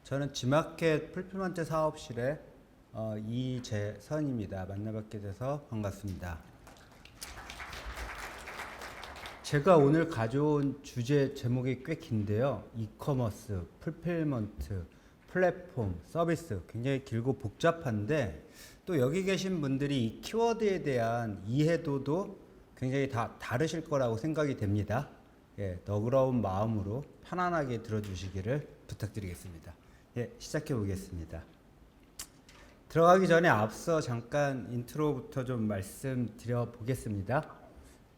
저는 G마켓 풀필먼트 사업실의 이재선입니다. 만나뵙게 돼서 반갑습니다. 제가 오늘 가져온 주제 제목이 꽤 긴데요. 이커머스, 풀필먼트, 플랫폼, 서비스 굉장히 길고 복잡한데 또 여기 계신 분들이 이 키워드에 대한 이해도도 굉장히 다 다르실 거라고 생각이 됩니다. 예, 너그러운 마음으로 편안하게 들어주시기를 부탁드리겠습니다. 예, 시작해 보겠습니다. 들어가기 전에 앞서 잠깐 인트로부터 좀 말씀드려 보겠습니다.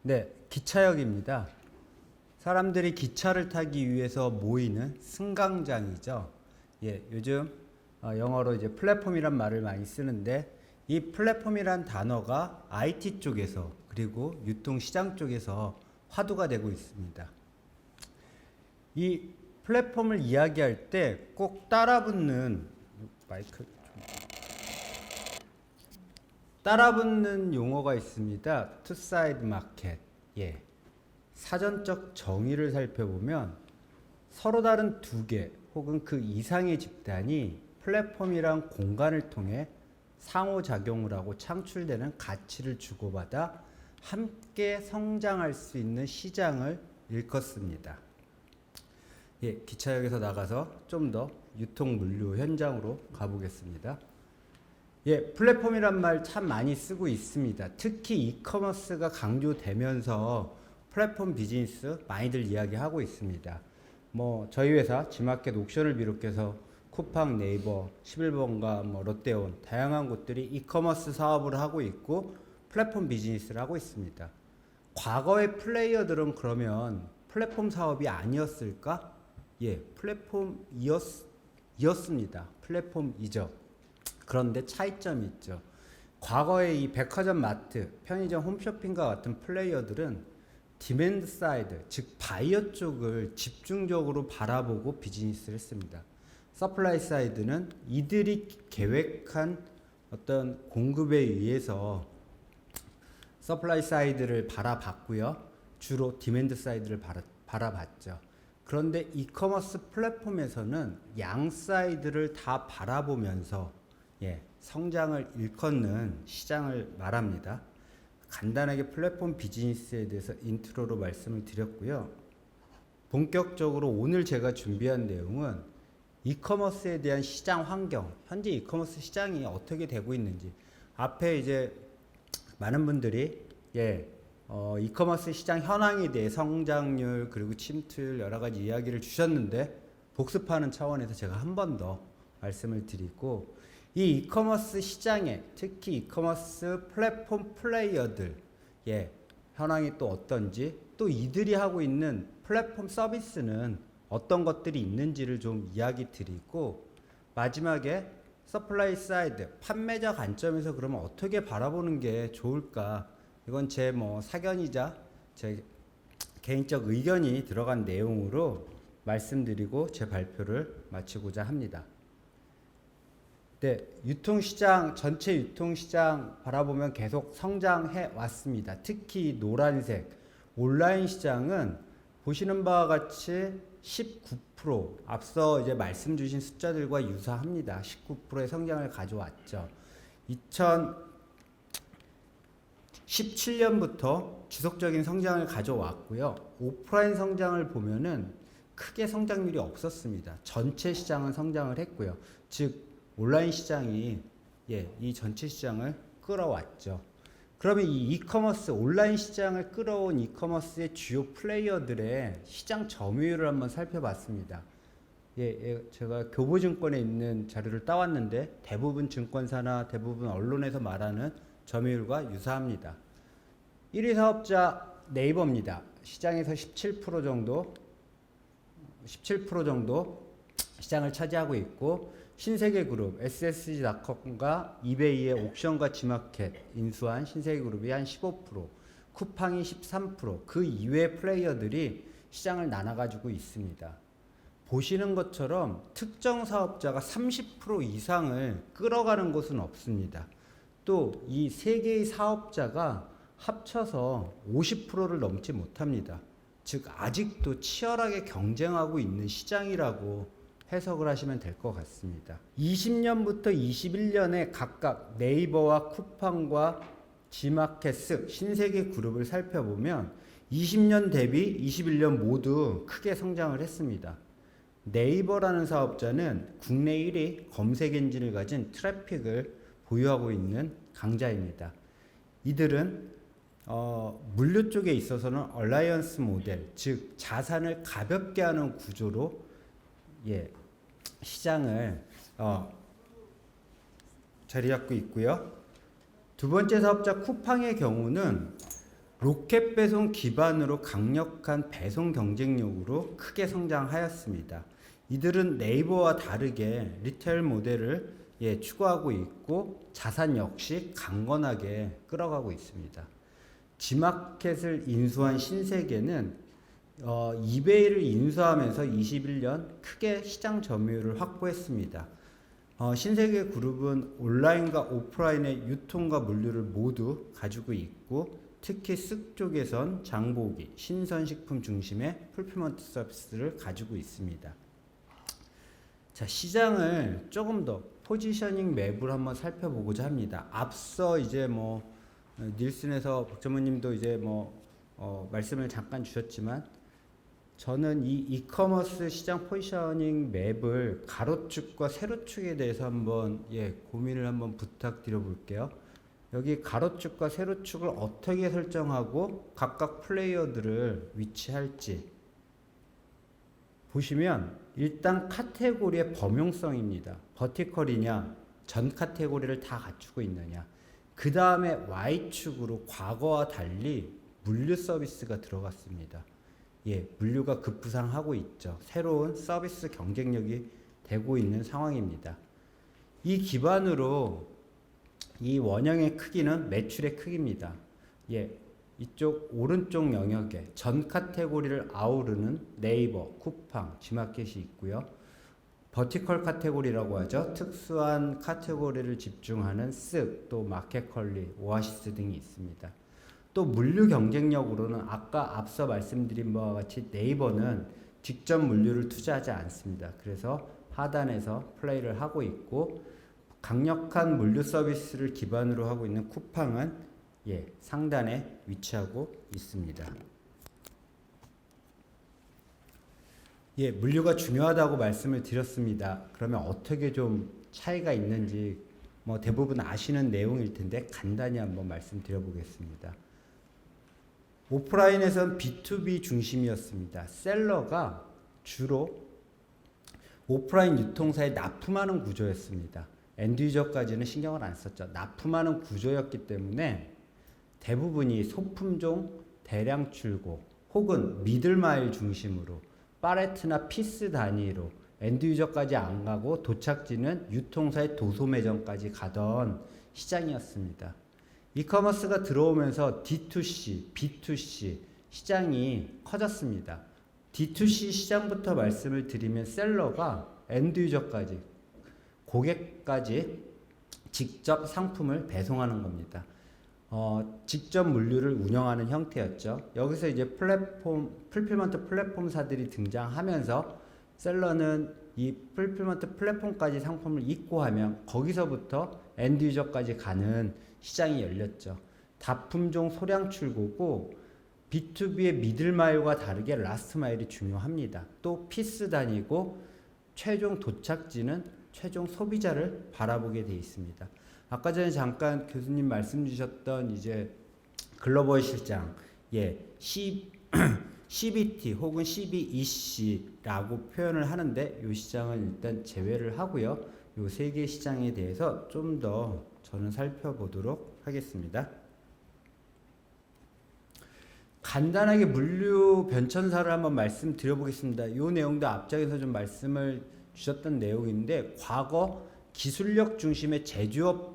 네, 기차역입니다. 사람들이 기차를 타기 위해서 모이는 승강장이죠. 예, 요즘 영어로 이제 플랫폼이란 말을 많이 쓰는데 이 플랫폼이란 단어가 IT 쪽에서 그리고 유통시장 쪽에서 화두가 되고 있습니다. 이 플랫폼을 이야기할 때 꼭 따라붙는 용어가 있습니다. 투사이드 마켓. 예. 사전적 정의를 살펴보면 서로 다른 두 개 혹은 그 이상의 집단이 플랫폼이란 공간을 통해 상호작용을 하고 창출되는 가치를 주고받아 함께 성장할 수 있는 시장을 일컫습니다. 예, 기차역에서 나가서 좀 더 유통 물류 현장으로 가보겠습니다. 예, 플랫폼이란 말 참 많이 쓰고 있습니다. 특히 이커머스가 강조되면서 플랫폼 비즈니스 많이들 이야기하고 있습니다. 뭐 저희 회사 G마켓 옥션을 비롯해서 쿠팡, 네이버, 11번가, 롯데온 다양한 곳들이 이커머스 사업을 하고 있고 플랫폼 비즈니스를 하고 있습니다. 과거의 플레이어들은 그러면 플랫폼 사업이 아니었을까? 예, 플랫폼이었습니다. 플랫폼이죠. 그런데 차이점이 있죠. 과거에 이 백화점, 마트, 편의점, 홈쇼핑과 같은 플레이어들은 디맨드 사이드, 즉 바이어 쪽을 집중적으로 바라보고 비즈니스를 했습니다. 서플라이 사이드는 이들이 계획한 어떤 공급에 의해서 서플라이 사이드를 바라봤고요. 주로 디맨드 사이드를 바라봤죠. 그런데 이커머스 플랫폼에서는 양 사이드를 다 바라보면서 성장을 일컫는 시장을 말합니다. 간단하게 플랫폼 비즈니스에 대해서 인트로로 말씀을 드렸고요. 본격적으로 오늘 제가 준비한 내용은 이커머스에 대한 시장 환경, 현재 이커머스 시장이 어떻게 되고 있는지, 앞에 이제 많은 분들이 이커머스 시장 현황에 대해 성장률 그리고 침투율 여러 가지 이야기를 주셨는데 복습하는 차원에서 제가 한 번 더 말씀을 드리고, 이 이커머스 시장에 특히 이커머스 플랫폼 플레이어들 현황이 또 어떤지, 또 이들이 하고 있는 플랫폼 서비스는 어떤 것들이 있는지를 좀 이야기 드리고, 마지막에 서플라이 사이드 판매자 관점에서 그러면 어떻게 바라보는 게 좋을까, 이건 제 사견이자 제 개인적 의견이 들어간 내용으로 말씀드리고 제 발표를 마치고자 합니다. 네, 유통시장, 전체 유통시장 바라보면 계속 성장해 왔습니다. 특히 노란색 온라인 시장은 보시는 바와 같이 19%, 앞서 이제 말씀 주신 숫자들과 유사합니다. 19%의 성장을 가져왔죠. 2017년부터 지속적인 성장을 가져왔고요. 오프라인 성장을 보면은 크게 성장률이 없었습니다. 전체 시장은 성장을 했고요. 즉 온라인 시장이 이 전체 시장을 끌어왔죠. 그러면 이 이커머스 온라인 시장을 끌어온 이커머스의 주요 플레이어들의 시장 점유율을 한번 살펴봤습니다. 제가 교보증권에 있는 자료를 따왔는데 대부분 증권사나 대부분 언론에서 말하는 점유율과 유사합니다. 1위 사업자 네이버입니다. 시장에서 17% 정도 시장을 차지하고 있고, 신세계그룹, SSG닷컴과 이베이의 옥션과 G마켓 인수한 신세계그룹이 한 15%, 쿠팡이 13%, 그 이외의 플레이어들이 시장을 나눠가지고 있습니다. 보시는 것처럼 특정 사업자가 30% 이상을 끌어가는 곳은 없습니다. 또 이 세 개의 사업자가 합쳐서 50%를 넘지 못합니다. 즉 아직도 치열하게 경쟁하고 있는 시장이라고 해석을 하시면 될 것 같습니다. 20년부터 21년에 각각 네이버와 쿠팡과 지마켓, 신세계 그룹을 살펴보면 20년 대비 21년 모두 크게 성장을 했습니다. 네이버라는 사업자는 국내 1위 검색 엔진을 가진 트래픽을 보유하고 있는 강자입니다. 이들은 물류 쪽에 있어서는 얼라이언스 모델, 즉 자산을 가볍게 하는 구조로 시장을 자리 잡고 있고요. 두 번째 사업자 쿠팡의 경우는 로켓 배송 기반으로 강력한 배송 경쟁력으로 크게 성장하였습니다. 이들은 네이버와 다르게 리테일 모델을 추구하고 있고 자산 역시 강건하게 끌어가고 있습니다. 지마켓을 인수한 신세계는 이베이를 인수하면서 21년 크게 시장 점유율을 확보했습니다. 신세계 그룹은 온라인과 오프라인의 유통과 물류를 모두 가지고 있고 특히 쓱 쪽에선 장보기, 신선식품 중심의 풀필먼트 서비스를 가지고 있습니다. 자, 시장을 조금 더 포지셔닝 맵을 한번 살펴보고자 합니다. 앞서 이제 닐슨에서 박전무님도 이제 말씀을 잠깐 주셨지만 저는 이 이커머스 시장 포지셔닝 맵을 가로축과 세로축에 대해서 한번 고민을 한번 부탁드려 볼게요. 여기 가로축과 세로축을 어떻게 설정하고 각각 플레이어들을 위치할지 보시면 일단 카테고리의 범용성입니다. 버티컬이냐, 전 카테고리를 다 갖추고 있느냐. 그 다음에 Y축으로 과거와 달리 물류 서비스가 들어갔습니다. 물류가 급부상하고 있죠. 새로운 서비스 경쟁력이 되고 있는 상황입니다. 이 기반으로 이 원형의 크기는 매출의 크기입니다. 이쪽 오른쪽 영역에 전 카테고리를 아우르는 네이버, 쿠팡, 지마켓이 있고요. 버티컬 카테고리라고 하죠. 특수한 카테고리를 집중하는 쓱, 또 마켓컬리, 오아시스 등이 있습니다. 또 물류 경쟁력으로는 아까 앞서 말씀드린 바와 같이 네이버는 직접 물류를 투자하지 않습니다. 그래서 하단에서 플레이를 하고 있고 강력한 물류 서비스를 기반으로 하고 있는 쿠팡은 상단에 위치하고 있습니다. 물류가 중요하다고 말씀을 드렸습니다. 그러면 어떻게 좀 차이가 있는지 대부분 아시는 내용일 텐데 간단히 한번 말씀드려 보겠습니다. 오프라인에선 B2B 중심이었습니다. 셀러가 주로 오프라인 유통사에 납품하는 구조였습니다. 엔드유저까지는 신경을 안 썼죠. 납품하는 구조였기 때문에 대부분이 소품종 대량 출고 혹은 미들마일 중심으로 팔레트나 피스 단위로 엔드유저까지 안 가고 도착지는 유통사의 도소매점까지 가던 시장이었습니다. 이커머스가 들어오면서 D2C, B2C 시장이 커졌습니다. D2C 시장부터 말씀을 드리면 셀러가 엔드유저까지 고객까지 직접 상품을 배송하는 겁니다. 직접 물류를 운영하는 형태였죠. 여기서 이제 풀필먼트 플랫폼사들이 등장하면서 셀러는 이 풀필먼트 플랫폼까지 상품을 입고하면 거기서부터 엔드유저까지 가는 시장이 열렸죠. 다품종 소량 출고고 B2B의 미들마일과 다르게 라스트마일이 중요합니다. 또 피스 단위고 최종 도착지는 최종 소비자를 바라보게 돼 있습니다. 아까 전에 잠깐 교수님 말씀 주셨던 이제 글로벌 시장, CBT 혹은 CBEC라고 표현을 하는데 이 시장은 일단 제외를 하고요. 이 세 개 시장에 대해서 좀 더 저는 살펴보도록 하겠습니다. 간단하게 물류 변천사를 한번 말씀드려 보겠습니다. 이 내용도 앞장에서 좀 말씀을 주셨던 내용인데 과거 기술력 중심의 제조업이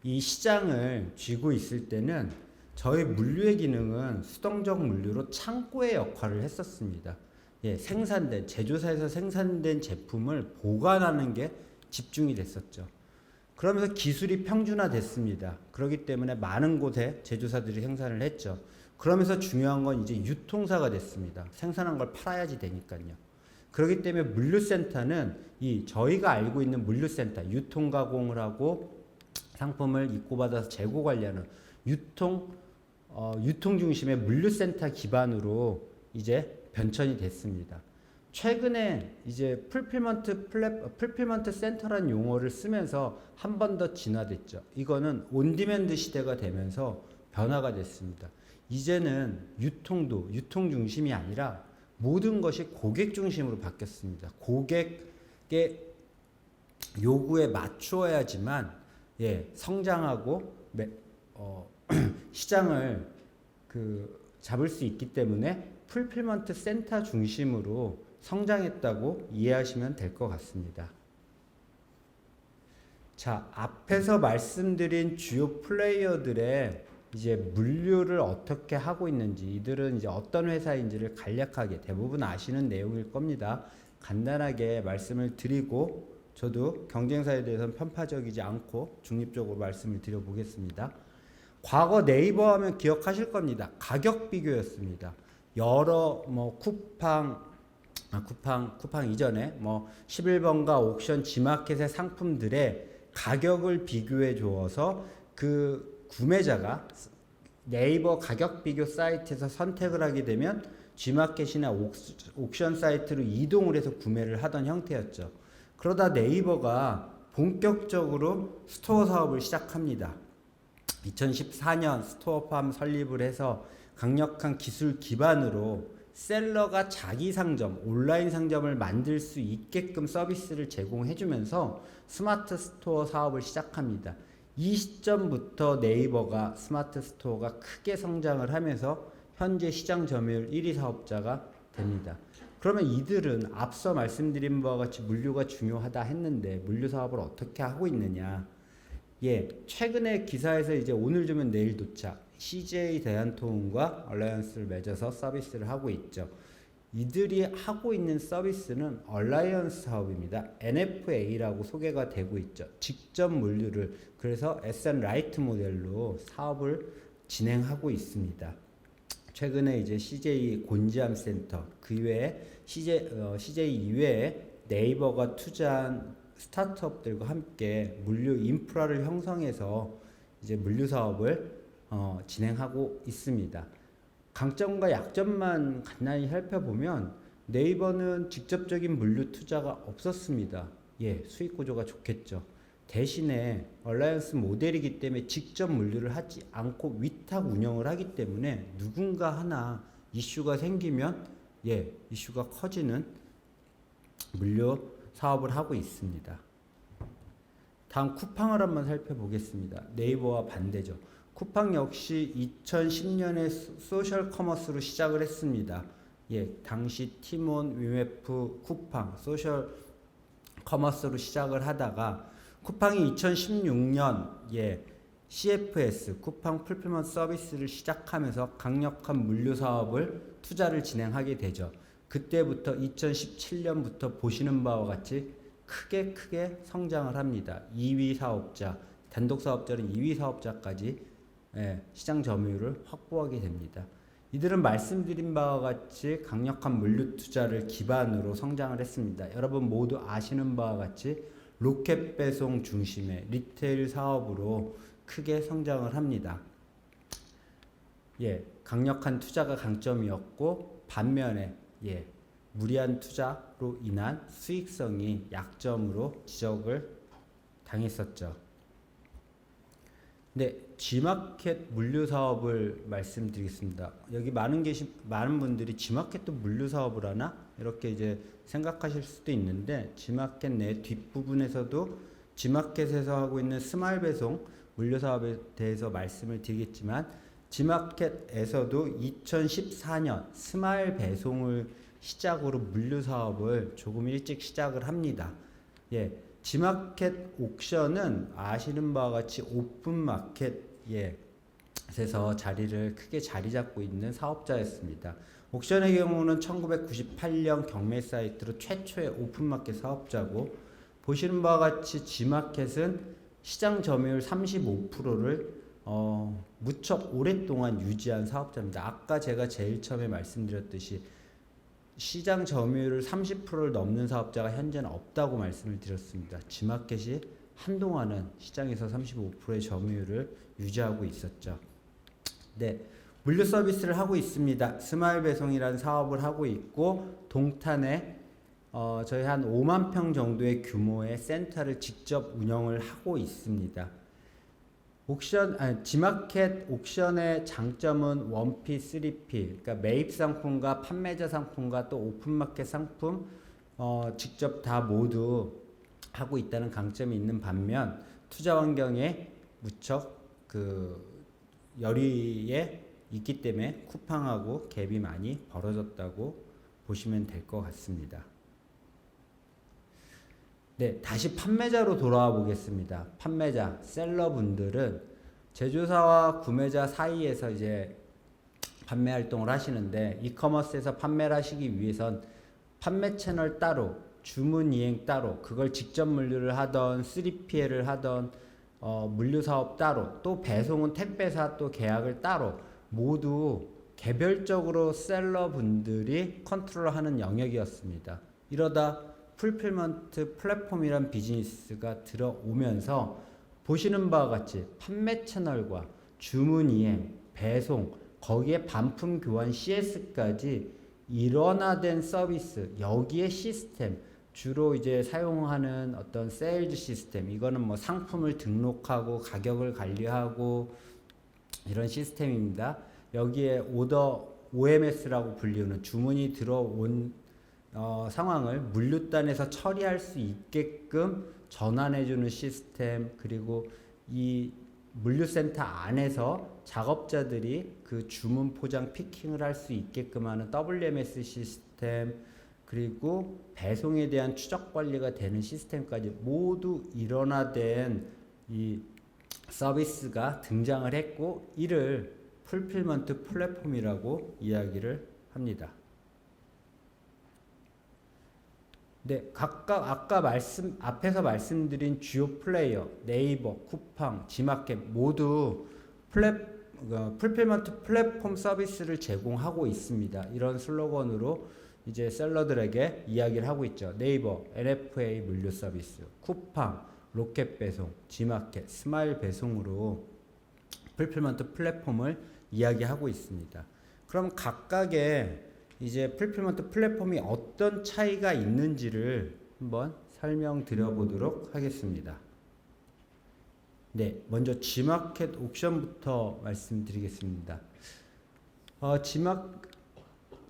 이 시장을 쥐고 있을 때는 저희 물류의 기능은 수동적 물류로 창고의 역할을 했었습니다. 생산된 제조사에서 생산된 제품을 보관하는 게 집중이 됐었죠. 그러면서 기술이 평준화됐습니다. 그렇기 때문에 많은 곳에 제조사들이 생산을 했죠. 그러면서 중요한 건 이제 유통사가 됐습니다. 생산한 걸 팔아야지 되니까요. 그렇기 때문에 물류센터는 이 저희가 알고 있는 물류센터, 유통가공을 하고 상품을 입고받아서 재고 관리하는 유통 중심의 물류센터 기반으로 이제 변천이 됐습니다. 최근에 이제 풀필먼트 센터라는 용어를 쓰면서 한 번 더 진화됐죠. 이거는 온디맨드 시대가 되면서 변화가 됐습니다. 이제는 유통도 유통 중심이 아니라 모든 것이 고객 중심으로 바뀌었습니다. 고객의 요구에 맞추어야지만 성장하고 시장을 잡을 수 있기 때문에 풀필먼트 센터 중심으로 성장했다고 이해하시면 될 것 같습니다. 자, 앞에서 말씀드린 주요 플레이어들의 이제 물류를 어떻게 하고 있는지, 이들은 이제 어떤 회사인지를 간략하게 대부분 아시는 내용일 겁니다. 간단하게 말씀을 드리고 저도 경쟁사에 대해서는 편파적이지 않고 중립적으로 말씀을 드려보겠습니다. 과거 네이버 하면 기억하실 겁니다. 가격 비교였습니다. 여러 쿠팡 이전에 11번가 옥션 지마켓의 상품들의 가격을 비교해 주어서 그 구매자가 네이버 가격 비교 사이트에서 선택을 하게 되면 G마켓이나 옥션 사이트로 이동을 해서 구매를 하던 형태였죠. 그러다 네이버가 본격적으로 스토어 사업을 시작합니다. 2014년 스토어팜 설립을 해서 강력한 기술 기반으로 셀러가 자기 상점, 온라인 상점을 만들 수 있게끔 서비스를 제공해주면서 스마트 스토어 사업을 시작합니다. 이 시점부터 네이버가 스마트 스토어가 크게 성장을 하면서 현재 시장 점유율 1위 사업자가 됩니다. 그러면 이들은 앞서 말씀드린 바와 같이 물류가 중요하다 했는데 물류 사업을 어떻게 하고 있느냐? 최근에 기사에서 이제 오늘 주면 내일 도착 CJ 대한통운과 얼라이언스를 맺어서 서비스를 하고 있죠. 이들이 하고 있는 서비스는 얼라이언스 사업입니다. NFA라고 소개가 되고 있죠. 직접 물류를 그래서 S&라이트 모델로 사업을 진행하고 있습니다. 최근에 이제 CJ 곤지암 센터 그 이외에 CJ 이외에 네이버가 투자한 스타트업들과 함께 물류 인프라를 형성해서 이제 물류 사업을 진행하고 있습니다. 강점과 약점만 간단히 살펴보면 네이버는 직접적인 물류 투자가 없었습니다. 수익 구조가 좋겠죠. 대신에 얼라이언스 모델이기 때문에 직접 물류를 하지 않고 위탁 운영을 하기 때문에 누군가 하나 이슈가 생기면 이슈가 커지는 물류 사업을 하고 있습니다. 다음 쿠팡을 한번 살펴보겠습니다. 네이버와 반대죠. 쿠팡 역시 2010년에 소셜 커머스로 시작을 했습니다. 당시 티몬, 위메프, 쿠팡 소셜 커머스로 시작을 하다가 쿠팡이 2016년 CFS 쿠팡 풀필먼트 서비스를 시작하면서 강력한 물류 사업을 투자를 진행하게 되죠. 그때부터 2017년부터 보시는 바와 같이 크게 성장을 합니다. 2위 사업자, 단독 사업자는 2위 사업자까지 시장 점유율을 확보하게 됩니다. 이들은 말씀드린 바와 같이 강력한 물류 투자를 기반으로 성장을 했습니다. 여러분 모두 아시는 바와 같이 로켓 배송 중심의 리테일 사업으로 크게 성장을 합니다. 강력한 투자가 강점이었고 반면에 무리한 투자로 인한 수익성이 약점으로 지적을 당했었죠. G마켓 물류 사업을 말씀드리겠습니다. 여기 많은 분들이 G마켓도 물류 사업을 하나? 이렇게 이제 생각하실 수도 있는데 G마켓 내 뒷부분에서도 G마켓에서 하고 있는 스마일 배송 물류 사업에 대해서 말씀을 드리겠지만 G마켓에서도 2014년 스마일 배송을 시작으로 물류 사업을 조금 일찍 시작을 합니다. G마켓 옥션은 아시는 바와 같이 오픈마켓에서 크게 자리 잡고 있는 사업자였습니다. 옥션의 경우는 1998년 경매 사이트로 최초의 오픈마켓 사업자고 보시는 바와 같이 G마켓은 시장 점유율 35%를 무척 오랫동안 유지한 사업자입니다. 아까 제가 제일 처음에 말씀드렸듯이 시장 점유율을 30%를 넘는 사업자가 현재는 없다고 말씀을 드렸습니다. G마켓이 한동안은 시장에서 35%의 점유율을 유지하고 있었죠. 네, 물류 서비스를 하고 있습니다. 스마일 배송이라는 사업을 하고 있고 동탄에 저희 한 5만 평 정도의 규모의 센터를 직접 운영을 하고 있습니다. G마켓 옥션의 장점은 1P, 3P, 그러니까 매입 상품과 판매자 상품과 또 오픈마켓 상품 직접 다 모두 하고 있다는 강점이 있는 반면 투자 환경에 무척 열의에 있기 때문에 쿠팡하고 갭이 많이 벌어졌다고 보시면 될 것 같습니다. 네, 다시 판매자로 돌아와 보겠습니다. 판매자, 셀러분들은 제조사와 구매자 사이에서 이제 판매 활동을 하시는데 이커머스에서 판매를 하시기 위해선 판매 채널 따로, 주문 이행 따로, 그걸 직접 물류를 하던 3PL을 하던 물류 사업 따로, 또 배송은 택배사 또 계약을 따로 모두 개별적으로 셀러분들이 컨트롤하는 영역이었습니다. 이러다 풀필먼트 플랫폼이란 비즈니스가 들어오면서 보시는 바와 같이 판매 채널과 주문 이행, 배송, 거기에 반품 교환 CS까지 일원화된 서비스, 여기에 시스템, 주로 이제 사용하는 어떤 세일즈 시스템, 이거는 뭐 상품을 등록하고 가격을 관리하고 이런 시스템입니다. 여기에 오더 OMS라고 불리는 주문이 들어온 상황을 물류단에서 처리할 수 있게끔 전환해주는 시스템, 그리고 이 물류센터 안에서 작업자들이 그 주문 포장 피킹을 할 수 있게끔 하는 WMS 시스템, 그리고 배송에 대한 추적 관리가 되는 시스템까지 모두 일원화된 이 서비스가 등장을 했고, 이를 풀필먼트 플랫폼이라고 이야기를 합니다. 네, 각각 아까 앞에서 말씀드린 주요 플레이어, 네이버, 쿠팡, G마켓 모두 풀필먼트 플랫폼 서비스를 제공하고 있습니다. 이런 슬로건으로 이제 셀러들에게 이야기를 하고 있죠. 네이버, NFA 물류 서비스, 쿠팡, 로켓 배송, G마켓, 스마일 배송으로 풀필먼트 플랫폼을 이야기하고 있습니다. 그럼 각각의 이제 풀필먼트 플랫폼이 어떤 차이가 있는지를 한번 설명드려 보도록 하겠습니다. 네, 먼저 G마켓 옥션부터 말씀드리겠습니다.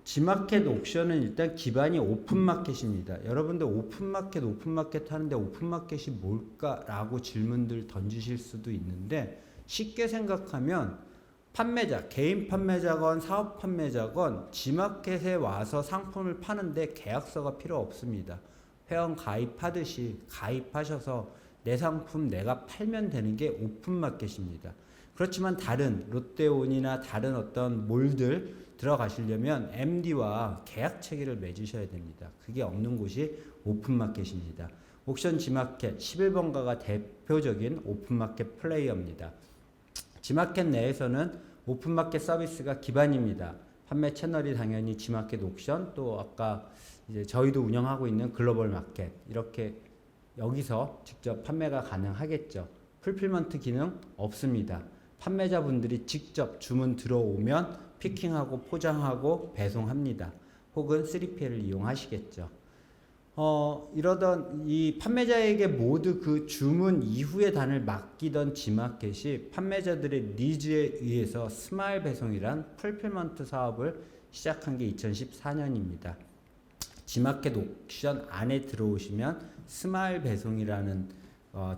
G마켓 옥션은 일단 기반이 오픈마켓입니다. 여러분들 오픈마켓 하는데 오픈마켓이 뭘까라고 질문들 던지실 수도 있는데, 쉽게 생각하면 판매자, 개인 판매자건 사업 판매자건 G마켓에 와서 상품을 파는데 계약서가 필요 없습니다. 회원 가입하듯이 가입하셔서 내 상품 내가 팔면 되는 게 오픈마켓입니다. 그렇지만 다른 롯데온이나 다른 어떤 몰들 들어가시려면 MD와 계약 체계를 맺으셔야 됩니다. 그게 없는 곳이 오픈마켓입니다. 옥션 G마켓 11번가가 대표적인 오픈마켓 플레이어입니다. G마켓 내에서는 오픈마켓 서비스가 기반입니다. 판매 채널이 당연히 G마켓 옥션, 또 아까 이제 저희도 운영하고 있는 글로벌 마켓, 이렇게 여기서 직접 판매가 가능하겠죠. 풀필먼트 기능 없습니다. 판매자분들이 직접 주문 들어오면 피킹하고 포장하고 배송합니다. 혹은 3PL을 이용하시겠죠. 이러던 이 판매자에게 모두 그 주문 이후의 단을 맡기던 G마켓이 판매자들의 니즈에 의해서 스마일 배송이란 풀필먼트 사업을 시작한 게 2014년입니다. G마켓 옥션 안에 들어오시면 스마일 배송이라는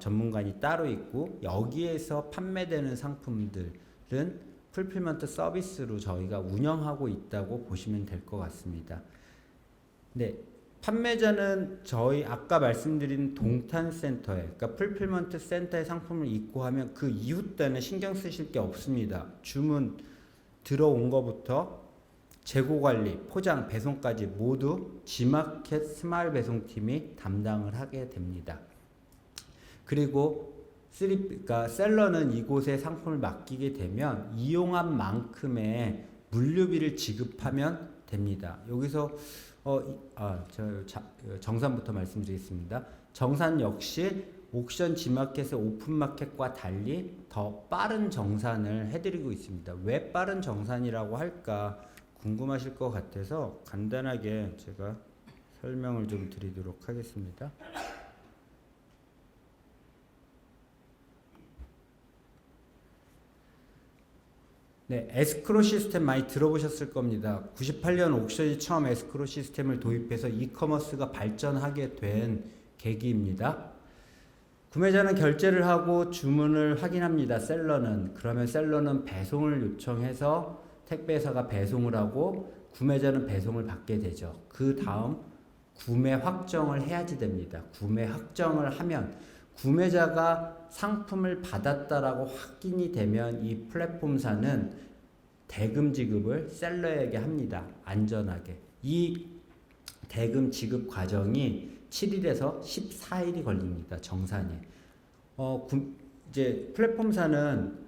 전문관이 따로 있고, 여기에서 판매되는 상품들은 풀필먼트 서비스로 저희가 운영하고 있다고 보시면 될 것 같습니다. 네. 판매자는 저희 아까 말씀드린 동탄센터에, 그러니까 풀필먼트 센터에 상품을 입고하면 그 이후 때는 신경 쓰실 게 없습니다. 주문 들어온 거부터 재고 관리, 포장, 배송까지 모두 G마켓 스마일 배송팀이 담당을 하게 됩니다. 그리고 그러니까 셀러는 이곳에 상품을 맡기게 되면 이용한 만큼의 물류비를 지급하면 됩니다. 여기서 정산부터 말씀드리겠습니다. 정산 역시 옥션 G마켓의 오픈마켓과 달리 더 빠른 정산을 해드리고 있습니다. 왜 빠른 정산이라고 할까 궁금하실 것 같아서 간단하게 제가 설명을 좀 드리도록 하겠습니다. 네, 에스크로 시스템 많이 들어보셨을 겁니다. 98년 옥션이 처음 에스크로 시스템을 도입해서 이커머스가 발전하게 된 계기입니다. 구매자는 결제를 하고 주문을 확인합니다. 셀러는. 그러면 셀러는 배송을 요청해서 택배사가 배송을 하고 구매자는 배송을 받게 되죠. 그 다음 구매 확정을 해야지 됩니다. 구매 확정을 하면 구매자가 상품을 받았다라고 확인이 되면 이 플랫폼사는 대금 지급을 셀러에게 합니다. 안전하게. 이 대금 지급 과정이 7일에서 14일이 걸립니다. 정산이. 이제 플랫폼사는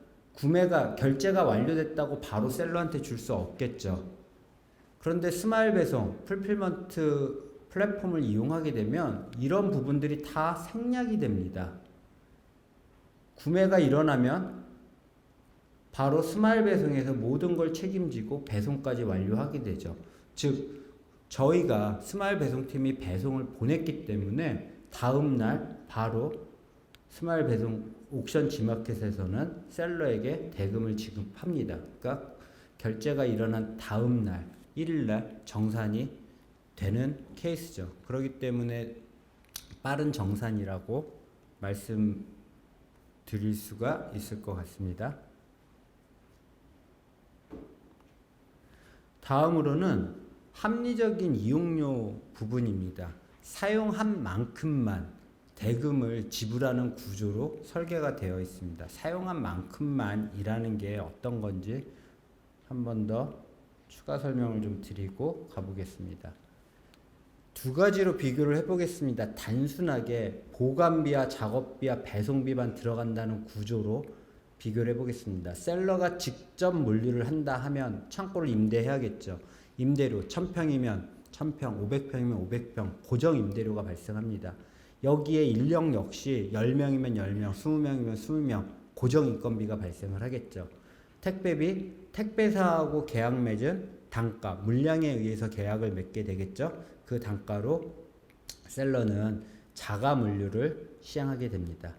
결제가 완료됐다고 바로 셀러한테 줄 수 없겠죠. 그런데 스마일 배송, 풀필먼트 플랫폼을 이용하게 되면 이런 부분들이 다 생략이 됩니다. 구매가 일어나면 바로 스마일 배송에서 모든 걸 책임지고 배송까지 완료하게 되죠. 즉 저희가 스마일 배송팀이 배송을 보냈기 때문에 다음 날 바로 스마일 배송 옥션 G마켓에서는 셀러에게 대금을 지급합니다. 그러니까 결제가 일어난 다음 날 1일 날 정산이 되는 케이스죠. 그렇기 때문에 빠른 정산이라고 말씀드릴 수가 있을 것 같습니다. 다음으로는 합리적인 이용료 부분입니다. 사용한 만큼만 대금을 지불하는 구조로 설계가 되어 있습니다. 사용한 만큼만이라는 게 어떤 건지 한 번 더 추가 설명을 좀 드리고 가보겠습니다. 두 가지로 비교를 해보겠습니다. 단순하게 보관비와 작업비와 배송비만 들어간다는 구조로 비교를 해보겠습니다. 셀러가 직접 물류를 한다 하면 창고를 임대해야겠죠. 임대료 1000평이면 1000평, 500평이면 500평 고정 임대료가 발생합니다. 여기에 인력 역시 10명이면 10명, 20명이면 20명 고정 인건비가 발생을 하겠죠. 택배비, 택배사하고 계약 맺은 단가, 물량에 의해서 계약을 맺게 되겠죠. 그 단가로 셀러는 자가 물류를 시행하게 됩니다.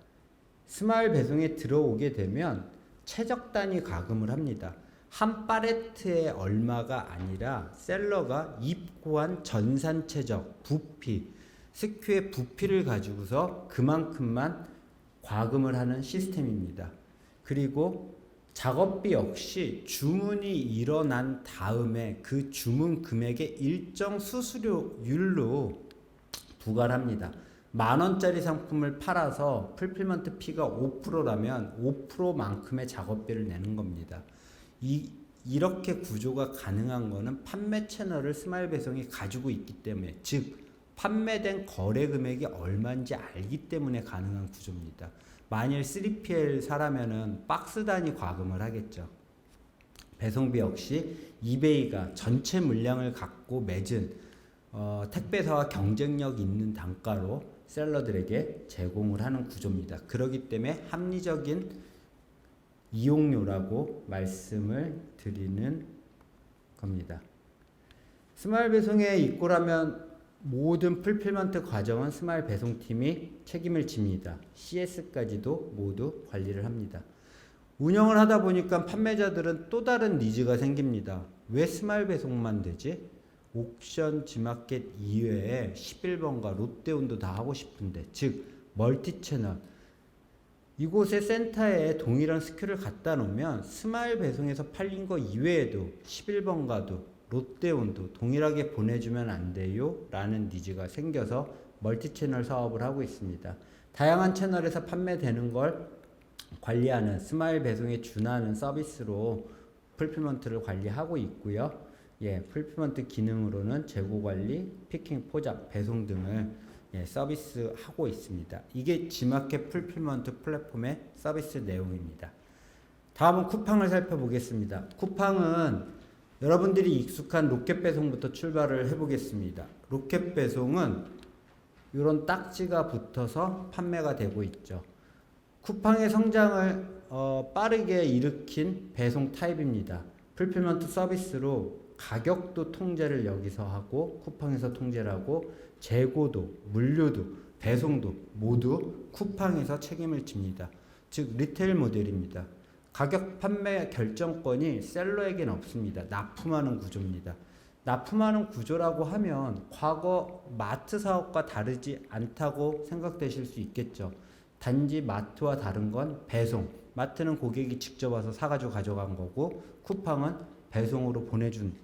스마일 배송에 들어오게 되면 최적 단위 가금을 합니다. 한 팔레트에 얼마가 아니라 셀러가 입고한 전산 최적, 부피, 스큐의 부피를 가지고서 그만큼만 과금을 하는 시스템입니다. 그리고 작업비 역시 주문이 일어난 다음에 그 주문 금액의 일정 수수료율로 부과를 합니다. 10,000원짜리 상품을 팔아서 풀필먼트 피가 5%라면 5%만큼의 작업비를 내는 겁니다. 이렇게 구조가 가능한 거는 판매 채널을 스마일 배송이 가지고 있기 때문에, 즉 판매된 거래 금액이 얼마인지 알기 때문에 가능한 구조입니다. 만일 3PL 사라면은 박스 단위 과금을 하겠죠. 배송비 역시 이베이가 전체 물량을 갖고 맺은 택배사와 경쟁력 있는 단가로 셀러들에게 제공을 하는 구조입니다. 그렇기 때문에 합리적인 이용료라고 말씀을 드리는 겁니다. 스마일 배송에 입고라면 모든 풀필먼트 과정은 스마일 배송팀이 책임을 집니다. CS까지도 모두 관리를 합니다. 운영을 하다 보니까 판매자들은 또 다른 니즈가 생깁니다. 왜 스마일 배송만 되지? 옥션 G마켓 이외에 11번가 롯데온도 다 하고 싶은데, 즉 멀티 채널, 이곳에 센터에 동일한 스큐를 갖다 놓으면 스마일 배송에서 팔린 거 이외에도 11번가도 롯데온도 동일하게 보내주면 안 돼요? 라는 니즈가 생겨서 멀티채널 사업을 하고 있습니다. 다양한 채널에서 판매되는 걸 관리하는 스마일 배송에 준하는 서비스로 풀필먼트를 관리하고 있고요. 풀필먼트 기능으로는 재고 관리, 피킹, 포장, 배송 등을 서비스하고 있습니다. 이게 G마켓 풀필먼트 플랫폼의 서비스 내용입니다. 다음은 쿠팡을 살펴보겠습니다. 쿠팡은 여러분들이 익숙한 로켓 배송부터 출발을 해보겠습니다. 로켓 배송은 이런 딱지가 붙어서 판매가 되고 있죠. 쿠팡의 성장을 빠르게 일으킨 배송 타입입니다. 풀필먼트 서비스로 가격도 통제를 여기서 하고 쿠팡에서 통제를 하고 재고도, 물류도, 배송도 모두 쿠팡에서 책임을 집니다. 즉 리테일 모델입니다. 가격 판매 결정권이 셀러에게는 없습니다. 납품하는 구조입니다. 납품하는 구조라고 하면 과거 마트 사업과 다르지 않다고 생각되실 수 있겠죠. 단지 마트와 다른 건 배송. 마트는 고객이 직접 와서 사가지고 가져간 거고 쿠팡은 배송으로 보내준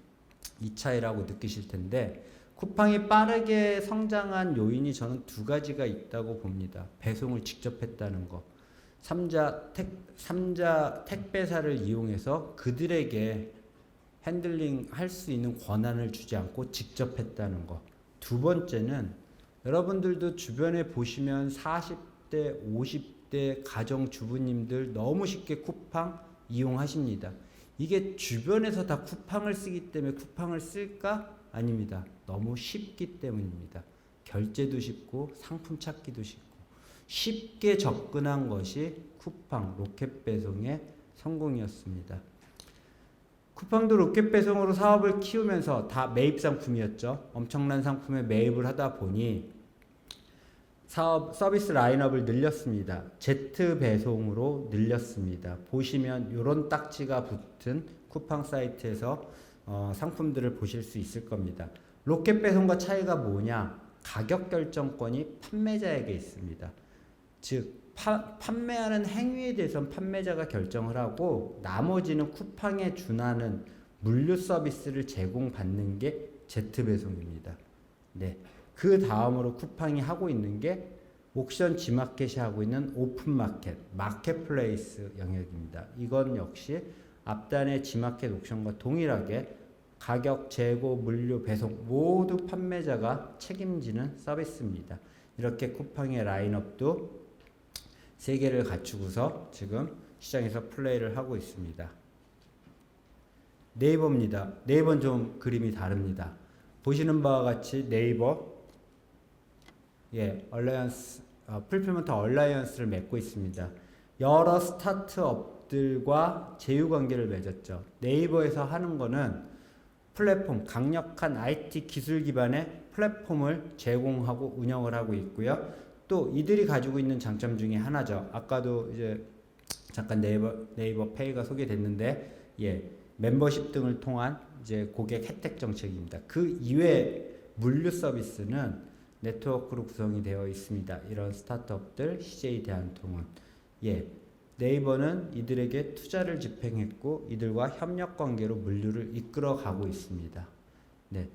이 차이라고 느끼실 텐데 쿠팡이 빠르게 성장한 요인이 저는 두 가지가 있다고 봅니다. 배송을 직접 했다는 거. 3자 택배사를 이용해서 그들에게 핸들링 할 수 있는 권한을 주지 않고 직접 했다는 거. 두 번째는 여러분들도 주변에 보시면 40대, 50대 가정주부님들 너무 쉽게 쿠팡 이용하십니다. 이게 주변에서 다 쿠팡을 쓰기 때문에 쿠팡을 쓸까? 아닙니다. 너무 쉽기 때문입니다. 결제도 쉽고 상품 찾기도 쉽고 쉽게 접근한 것이 쿠팡 로켓 배송의 성공이었습니다. 쿠팡도 로켓 배송으로 사업을 키우면서 다 매입 상품이었죠. 엄청난 상품에 매입을 하다 보니 사업 서비스 라인업을 늘렸습니다. Z 배송으로 늘렸습니다. 보시면 이런 딱지가 붙은 쿠팡 사이트에서 상품들을 보실 수 있을 겁니다. 로켓 배송과 차이가 뭐냐? 가격 결정권이 판매자에게 있습니다. 즉 판매하는 행위에 대해서는 판매자가 결정을 하고 나머지는 쿠팡에 준하는 물류 서비스를 제공받는 게 Z배송입니다. 네. 그 다음으로 쿠팡이 하고 있는 게 옥션 G마켓이 하고 있는 오픈마켓, 마켓플레이스 영역입니다. 이건 역시 앞단의 G마켓 옥션과 동일하게 가격, 재고, 물류, 배송 모두 판매자가 책임지는 서비스입니다. 이렇게 쿠팡의 라인업도 3개를 갖추고서 지금 시장에서 플레이를 하고 있습니다. 네이버입니다. 네이버는 좀 그림이 다릅니다. 보시는 바와 같이 네이버 얼라이언스, 풀필먼트 얼라이언스를 맺고 있습니다. 여러 스타트업들과 제휴관계를 맺었죠. 네이버에서 하는 거는 플랫폼, 강력한 IT 기술 기반의 플랫폼을 제공하고 운영을 하고 있고요. 또 이들이 가지고 있는 장점 중에 하나죠. 아까도 이제 잠깐 네이버 페이가 소개됐는데, 멤버십 등을 통한 이제 고객 혜택 정책입니다. 그 이외 물류 서비스는 네트워크로 구성이 되어 있습니다. 이런 스타트업들, CJ 대한통운, 네이버는 이들에게 투자를 집행했고 이들과 협력 관계로 물류를 이끌어 가고 있습니다. 네.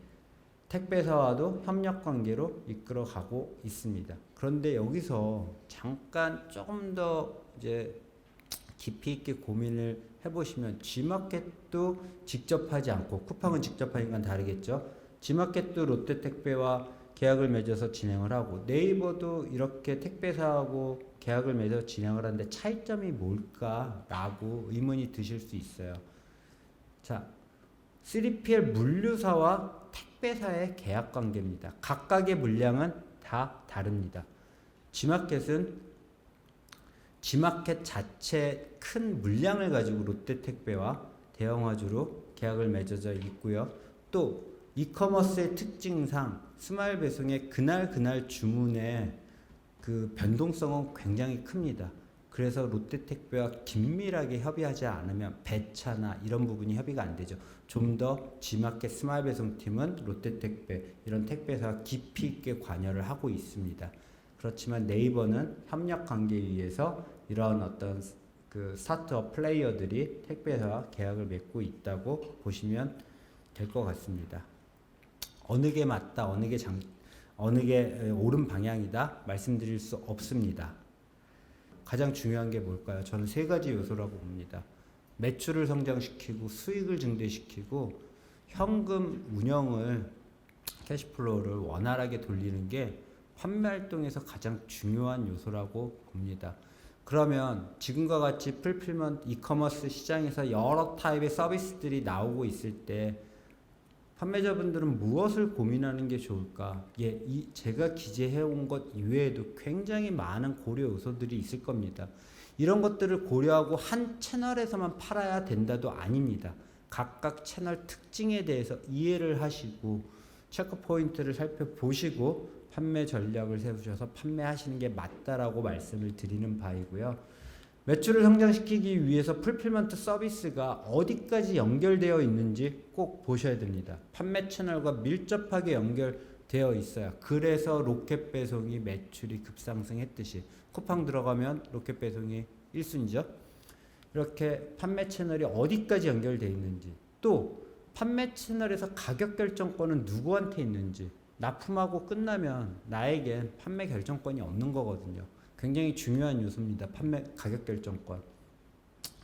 택배사와도 협력 관계로 이끌어 가고 있습니다. 그런데 여기서 잠깐 조금 더 이제 깊이 있게 고민을 해보시면 G마켓도 직접 하지 않고 쿠팡은 직접 하는 건 다르겠죠. G마켓도 롯데택배와 계약을 맺어서 진행을 하고 네이버도 이렇게 택배사하고 계약을 맺어서 진행을 하는데 차이점이 뭘까라고 의문이 드실 수 있어요. 자, 3PL 물류사와 택배사의 계약 관계입니다. 각각의 물량은 다 다릅니다. G마켓은 G마켓 자체 큰 물량을 가지고 롯데택배와 대형화주로 계약을 맺어져 있고요. 또 이커머스의 특징상 스마일 배송의 그날 주문의 그 변동성은 굉장히 큽니다. 그래서 롯데택배와 긴밀하게 협의하지 않으면 배차나 이런 부분이 협의가 안 되죠. 좀 더 G마켓 스마일 배송팀은 롯데택배 이런 택배사와 깊이 있게 관여를 하고 있습니다. 그렇지만 네이버는 협력 관계에 의해서 이런 어떤 그 스타트업 플레이어들이 택배사와 계약을 맺고 있다고 보시면 될 것 같습니다. 어느 게 맞다, 어느 게 옳은 방향이다 말씀드릴 수 없습니다. 가장 중요한 게 뭘까요? 저는 3가지 요소라고 봅니다. 매출을 성장시키고 수익을 증대시키고 현금 운영을 캐시플로우를 원활하게 돌리는 게 판매 활동에서 가장 중요한 요소라고 봅니다. 그러면 지금과 같이 풀필먼트 이커머스 시장에서 여러 타입의 서비스들이 나오고 있을 때 판매자분들은 무엇을 고민하는 게 좋을까? 예, 제가 기재해온 것 이외에도 굉장히 많은 고려 요소들이 있을 겁니다. 이런 것들을 고려하고 한 채널에서만 팔아야 된다도 아닙니다. 각각 채널 특징에 대해서 이해를 하시고 체크 포인트를 살펴보시고 판매 전략을 세우셔서 판매하시는 게 맞다라고 말씀을 드리는 바이고요. 매출을 성장시키기 위해서 풀필먼트 서비스가 어디까지 연결되어 있는지 꼭 보셔야 됩니다. 판매 채널과 밀접하게 연결되어 있어야 그래서 로켓 배송이 매출이 급상승했듯이 쿠팡 들어가면 로켓 배송이 1순위죠. 이렇게 판매 채널이 어디까지 연결되어 있는지, 또 판매 채널에서 가격 결정권은 누구한테 있는지, 납품하고 끝나면 나에겐 판매 결정권이 없는 거거든요. 굉장히 중요한 요소입니다. 판매 가격 결정권.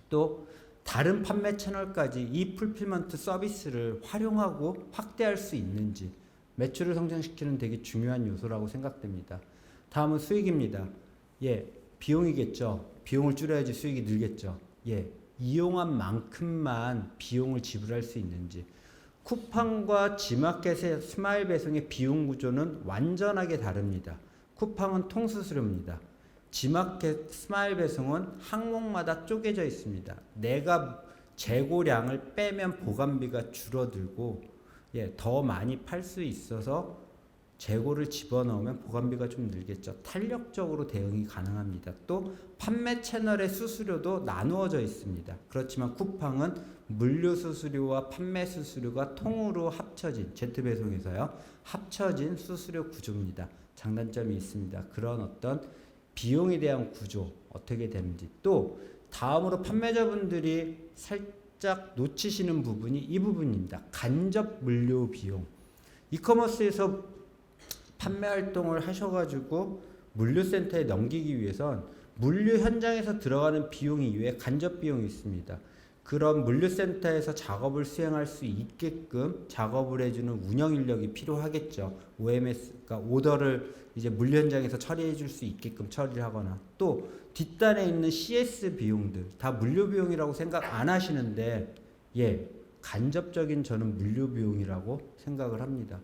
또 다른 판매 채널까지 이 풀필먼트 서비스를 활용하고 확대할 수 있는지, 매출을 성장시키는 되게 중요한 요소라고 생각됩니다. 다음은 수익입니다. 예, 비용이겠죠. 비용을 줄여야지 수익이 늘겠죠. 예, 이용한 만큼만 비용을 지불할 수 있는지. 쿠팡과 지마켓의 스마일 배송의 비용 구조는 완전하게 다릅니다. 쿠팡은 통수수료입니다. 지마켓 스마일 배송은 항목마다 쪼개져 있습니다. 내가 재고량을 빼면 보관비가 줄어들고, 예, 더 많이 팔 수 있어서 재고를 집어넣으면 보관비가 좀 늘겠죠. 탄력적으로 대응이 가능합니다. 또 판매 채널의 수수료도 나누어져 있습니다. 그렇지만 쿠팡은 물류 수수료와 판매 수수료가 통으로 합쳐진, Z배송에서요, 합쳐진 수수료 구조입니다. 장단점이 있습니다. 그런 어떤 비용에 대한 구조 어떻게 되는지, 또 다음으로 판매자분들이 살짝 놓치시는 부분이 이 부분입니다. 간접 물류 비용. 이커머스에서 판매 활동을 하셔가지고 물류센터에 넘기기 위해선 물류 현장에서 들어가는 비용 이외에 간접 비용이 있습니다. 그런 물류센터에서 작업을 수행할 수 있게끔 작업을 해주는 운영 인력이 필요하겠죠. OMS가 오더를 이제 물류 현장에서 처리해 줄 수 있게끔 처리를 하거나, 또 뒷단에 있는 CS 비용들 다 물류 비용이라고 생각 안 하시는데, 예, 간접적인 저는 물류 비용이라고 생각을 합니다.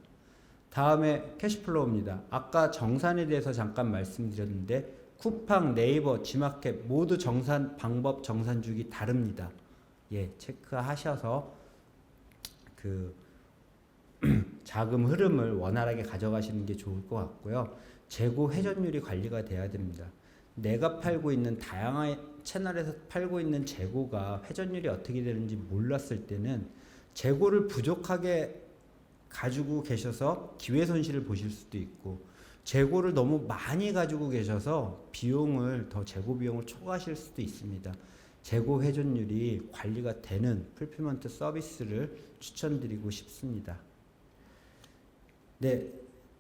다음에 캐시플로우입니다. 아까 정산에 대해서 잠깐 말씀드렸는데 쿠팡, 네이버, 지마켓 모두 정산 방법, 정산 주기 다릅니다. 예, 체크하셔서 그 자금 흐름을 원활하게 가져가시는 게 좋을 것 같고요. 재고 회전율이 관리가 돼야 됩니다. 내가 팔고 있는 다양한 채널에서 팔고 있는 재고가 회전율이 어떻게 되는지 몰랐을 때는 재고를 부족하게 가지고 계셔서 기회 손실을 보실 수도 있고, 재고를 너무 많이 가지고 계셔서 비용을 더 재고 비용을 초과하실 수도 있습니다. 재고 회전율이 관리가 되는 풀필먼트 서비스를 추천드리고 싶습니다. 네,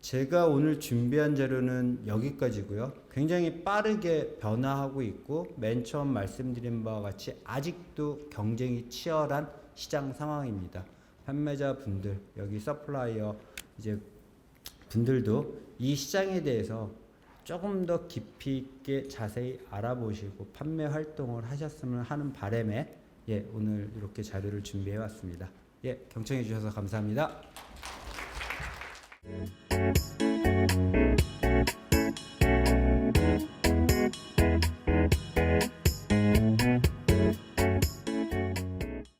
제가 오늘 준비한 자료는 여기까지고요. 굉장히 빠르게 변화하고 있고 맨 처음 말씀드린 바와 같이 아직도 경쟁이 치열한 시장 상황입니다. 판매자분들, 여기 서플라이어 이제 분들도 이 시장에 대해서 조금 더 깊이 있게 자세히 알아보시고 판매 활동을 하셨으면 하는 바람에, 예, 오늘 이렇게 자료를 준비해 왔습니다. 예, 경청해 주셔서 감사합니다.